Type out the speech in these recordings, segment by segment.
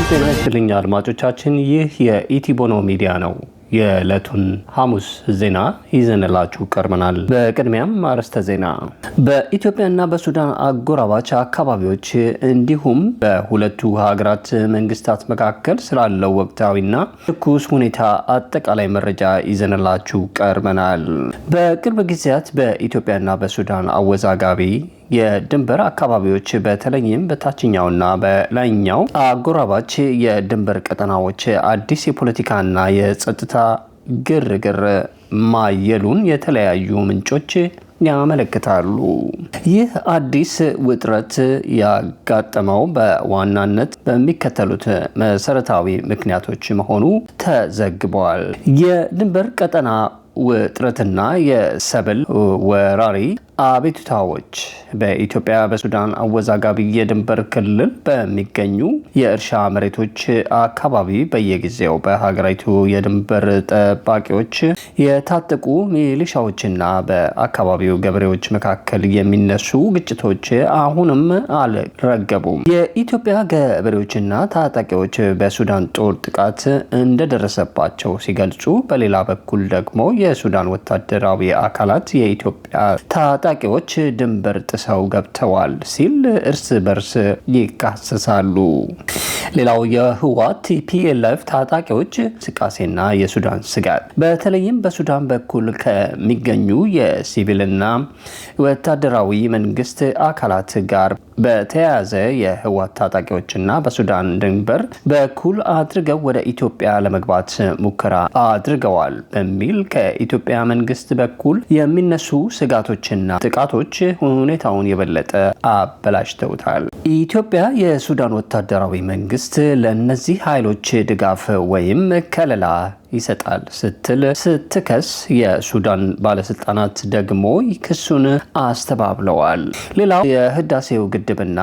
ጤና ይስጥልኝ አድማጮቻችን፣ ይህ የኢቲቦኖ ሚዲያ ነው። የዕለቱን ሐሙስ ዜና ይዘንላችሁ ቀርበናል። በቅድሚያም አርዕስተ ዜና። በኢትዮጵያና በሱዳን አጎራባች አካባቢዎች እንዲሁም በሁለቱ ሀገራት መንግስታት መካከል ስላለው ወቅታዊና ትኩስ ሁኔታ አጠቃላይ መረጃ ይዘንላችሁ ቀርበናል። በቅርብ ጊዜያት በኢትዮጵያና በሱዳን አወዛጋቢ የድንበር አካባቢዎች በተለይም በታችኛውና በላይኛው አጎራባች የድንበር ቀጠናዎች አዲስ የፖለቲካና የጸጥታ ግርግር ማየሉን የተለያዩ ምንጮች ያመለክታሉ። ይህ አዲስ ውጥረት ያጋጠመው በዋናነት በሚከተሉት መሰረታዊ ምክንያቶች መሆኑ ተዘግቧል። የድንበር ቀጠና ውጥረትና የሰብል ወራሪ አቤቱታዎች በኢትዮጵያ በሱዳን አወዛጋቢ የድንበር ክልል በሚገኙ የእርሻ መሬቶች አካባቢ በየጊዜው በሀገሪቱ የድንበር ጠባቂዎች፣ የታጠቁ ሚሊሻዎችና በአካባቢው ገበሬዎች መካከል የሚነሱ ግጭቶች አሁንም አልረገቡም። የኢትዮጵያ ገበሬዎችና ታጣቂዎች በሱዳን ጦር ጥቃት እንደደረሰባቸው ሲገልጹ፣ በሌላ በኩል ደግሞ የሱዳን ወታደራዊ አካላት የኢትዮጵያ ታጣቂዎች ድንበር ጥሰው ገብተዋል ሲል እርስ በርስ ይካሰሳሉ። ሌላው የህወሓት ቲፒኤልኤፍ ታጣቂዎች እንቅስቃሴና የሱዳን ስጋት በተለይም በሱዳን በኩል ከሚገኙ የሲቪልና ወታደራዊ መንግስት አካላት ጋር በተያያዘ የህወሓት ታጣቂዎችና በሱዳን ድንበር በኩል አድርገው ወደ ኢትዮጵያ ለመግባት ሙከራ አድርገዋል በሚል ከኢትዮጵያ መንግስት በኩል የሚነሱ ስጋቶችና ጥቃቶች ሁኔታውን የበለጠ አበላሽተውታል። ኢትዮጵያ የሱዳን ወታደራዊ መንግስት ለእነዚህ ኃይሎች ድጋፍ ወይም ከለላ ይሰጣል ስትል ስትከስ፣ የሱዳን ባለስልጣናት ደግሞ ክሱን አስተባብለዋል። ሌላው የህዳሴው ግድብና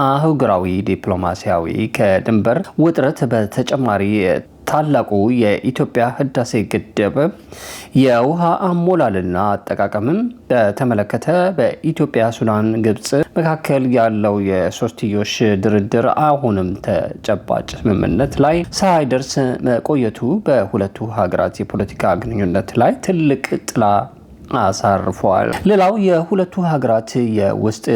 አህጉራዊ ዲፕሎማሲያዊ ከድንበር ውጥረት በተጨማሪ ታላቁ የኢትዮጵያ ህዳሴ ግድብ የውሃ አሞላልና አጠቃቀምን በተመለከተ በኢትዮጵያ፣ ሱዳን፣ ግብጽ መካከል ያለው የሶስትዮሽ ድርድር አሁንም ተጨባጭ ስምምነት ላይ ሳይደርስ መቆየቱ በሁለቱ ሀገራት የፖለቲካ ግንኙነት ላይ ትልቅ ጥላ አሳርፏል። ሌላው የሁለቱ ሀገራት የውስጥ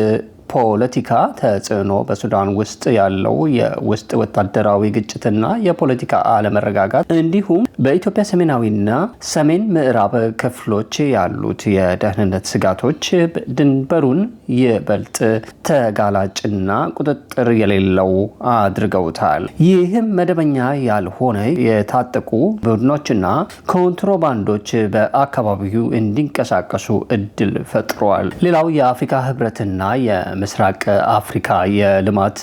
ፖለቲካ ተጽዕኖ በሱዳን ውስጥ ያለው የውስጥ ወታደራዊ ግጭትና የፖለቲካ አለመረጋጋት እንዲሁም በኢትዮጵያ ሰሜናዊና ሰሜን ምዕራብ ክፍሎች ያሉት የደህንነት ስጋቶች ድንበሩን ይበልጥ ተጋላጭና ቁጥጥር የሌለው አድርገውታል። ይህም መደበኛ ያልሆነ የታጠቁ ቡድኖችና ኮንትሮባንዶች በአካባቢው እንዲንቀሳቀሱ እድል ፈጥሯል። ሌላው የአፍሪካ ህብረትና ምስራቅ አፍሪካ የልማት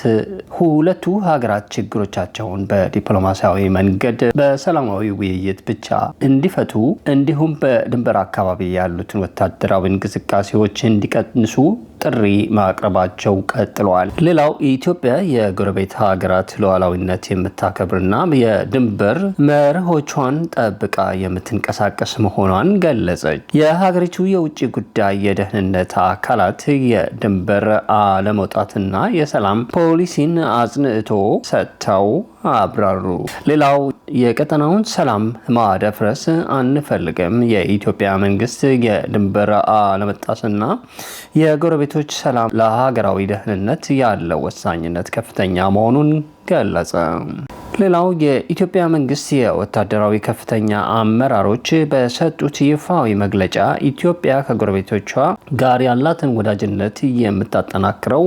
ሁለቱ ሀገራት ችግሮቻቸውን በዲፕሎማሲያዊ መንገድ በሰላማዊ ውይይት ብቻ እንዲፈቱ እንዲሁም በድንበር አካባቢ ያሉትን ወታደራዊ እንቅስቃሴዎች እንዲቀንሱ ጥሪ ማቅረባቸው ቀጥለዋል። ሌላው ኢትዮጵያ የጎረቤት ሀገራት ሉዓላዊነት የምታከብርና የድንበር መርሆቿን ጠብቃ የምትንቀሳቀስ መሆኗን ገለጸች። የሀገሪቱ የውጭ ጉዳይ የደህንነት አካላት የድንበር አለመውጣትና የሰላም ፖሊሲን አጽንዕቶ ሰጥተው አብራሩ። ሌላው የቀጠናውን ሰላም ማደፍረስ አንፈልግም። የኢትዮጵያ መንግስት የድንበር አለመጣስና የጎረቤቶች ሰላም ለሀገራዊ ደህንነት ያለው ወሳኝነት ከፍተኛ መሆኑን ገለጸ። ሌላው የኢትዮጵያ መንግስት የወታደራዊ ከፍተኛ አመራሮች በሰጡት ይፋዊ መግለጫ ኢትዮጵያ ከጎረቤቶቿ ጋር ያላትን ወዳጅነት የምታጠናክረው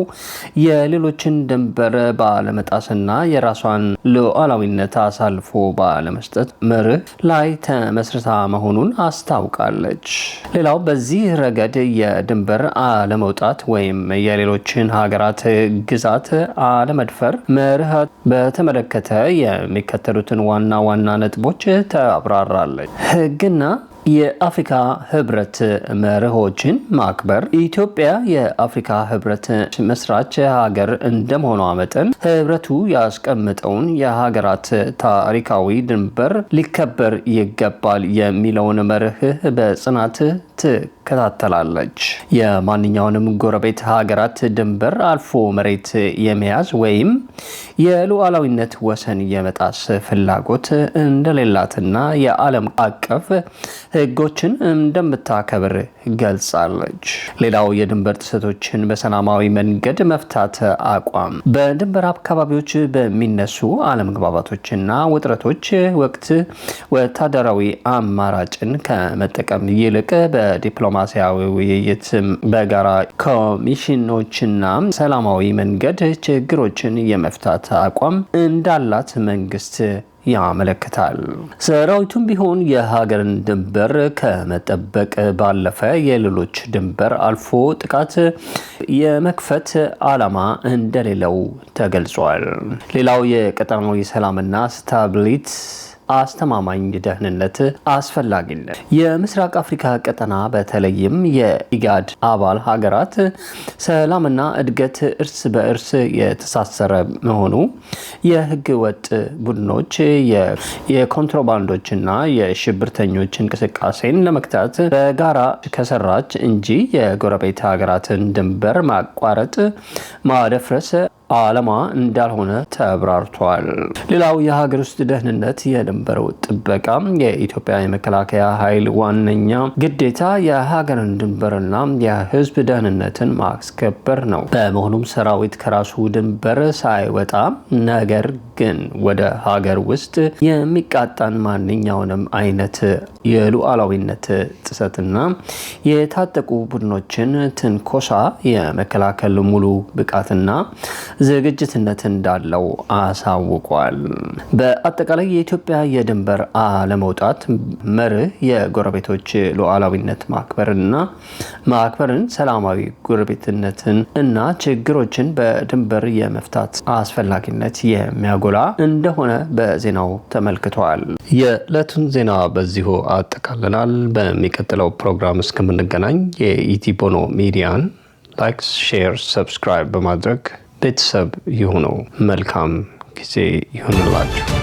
የሌሎችን ድንበር ባለመጣስና የራሷን ሉዓላዊነት አሳልፎ ባለመስጠት መርህ ላይ ተመስርታ መሆኑን አስታውቃለች። ሌላው በዚህ ረገድ የድንበር አለመውጣት ወይም የሌሎችን ሀገራት ግዛት አለመድፈር መርህ በተመለከተ የሚከተሉትን ዋና ዋና ነጥቦች ተብራራለች። ህግና የአፍሪካ ህብረት መርሆችን ማክበር። ኢትዮጵያ የአፍሪካ ህብረት መስራች ሀገር እንደመሆኗ መጠን ህብረቱ ያስቀምጠውን የሀገራት ታሪካዊ ድንበር ሊከበር ይገባል የሚለውን መርህ በጽናት ትከታተላለች። የማንኛውንም ጎረቤት ሀገራት ድንበር አልፎ መሬት የመያዝ ወይም የሉዓላዊነት ወሰን የመጣስ ፍላጎት እንደሌላትና የዓለም አቀፍ ሕጎችን እንደምታከብር ገልጻለች። ሌላው የድንበር ጥሰቶችን በሰላማዊ መንገድ መፍታት አቋም በድንበር አካባቢዎች በሚነሱ አለመግባባቶችና ውጥረቶች ወቅት ወታደራዊ አማራጭን ከመጠቀም ይልቅ በዲፕሎማሲያዊ ውይይት፣ በጋራ ኮሚሽኖችና ሰላማዊ መንገድ ችግሮችን የመፍታት አቋም እንዳላት መንግስት ያመለክታል። ሰራዊቱም ቢሆን የሀገርን ድንበር ከመጠበቅ ባለፈ የሌሎች ድንበር አልፎ ጥቃት የመክፈት ዓላማ እንደሌለው ተገልጿል። ሌላው የቀጠናው ሰላምና ስታቢሊቲ አስተማማኝ ደህንነት አስፈላጊነት የምስራቅ አፍሪካ ቀጠና በተለይም የኢጋድ አባል ሀገራት ሰላምና እድገት እርስ በእርስ የተሳሰረ መሆኑ የህገ ወጥ ቡድኖች የኮንትሮባንዶችና የሽብርተኞች እንቅስቃሴን ለመክታት በጋራ ከሰራች እንጂ የጎረቤት ሀገራትን ድንበር ማቋረጥ ማደፍረስ ዓላማ እንዳልሆነ ተብራርቷል። ሌላው የሀገር ውስጥ ደህንነት የድንበር ጥበቃ የኢትዮጵያ የመከላከያ ኃይል ዋነኛ ግዴታ የሀገርን ድንበርና የህዝብ ደህንነትን ማስከበር ነው። በመሆኑም ሰራዊት ከራሱ ድንበር ሳይወጣ ነገር ግን ወደ ሀገር ውስጥ የሚቃጣን ማንኛውንም አይነት የሉዓላዊነት ጥሰትና የታጠቁ ቡድኖችን ትንኮሳ የመከላከል ሙሉ ብቃትና ዝግጅትነት እንዳለው አሳውቋል። በአጠቃላይ የኢትዮጵያ የድንበር አለመውጣት መርህ የጎረቤቶች ሉዓላዊነት ማክበርን፣ ሰላማዊ ጎረቤትነትን እና ችግሮችን በድንበር የመፍታት አስፈላጊነት የሚያጎላ እንደሆነ በዜናው ተመልክቷል። የዕለቱን ዜና በዚሁ አጠቃልለናል። በሚቀጥለው ፕሮግራም እስከምንገናኝ የኢቲቦኖ ሚዲያን ላይክ፣ ሼር፣ ሰብስክራይብ በማድረግ ቤተሰብ ይሁኑ። መልካም ጊዜ ይሁንላችሁ።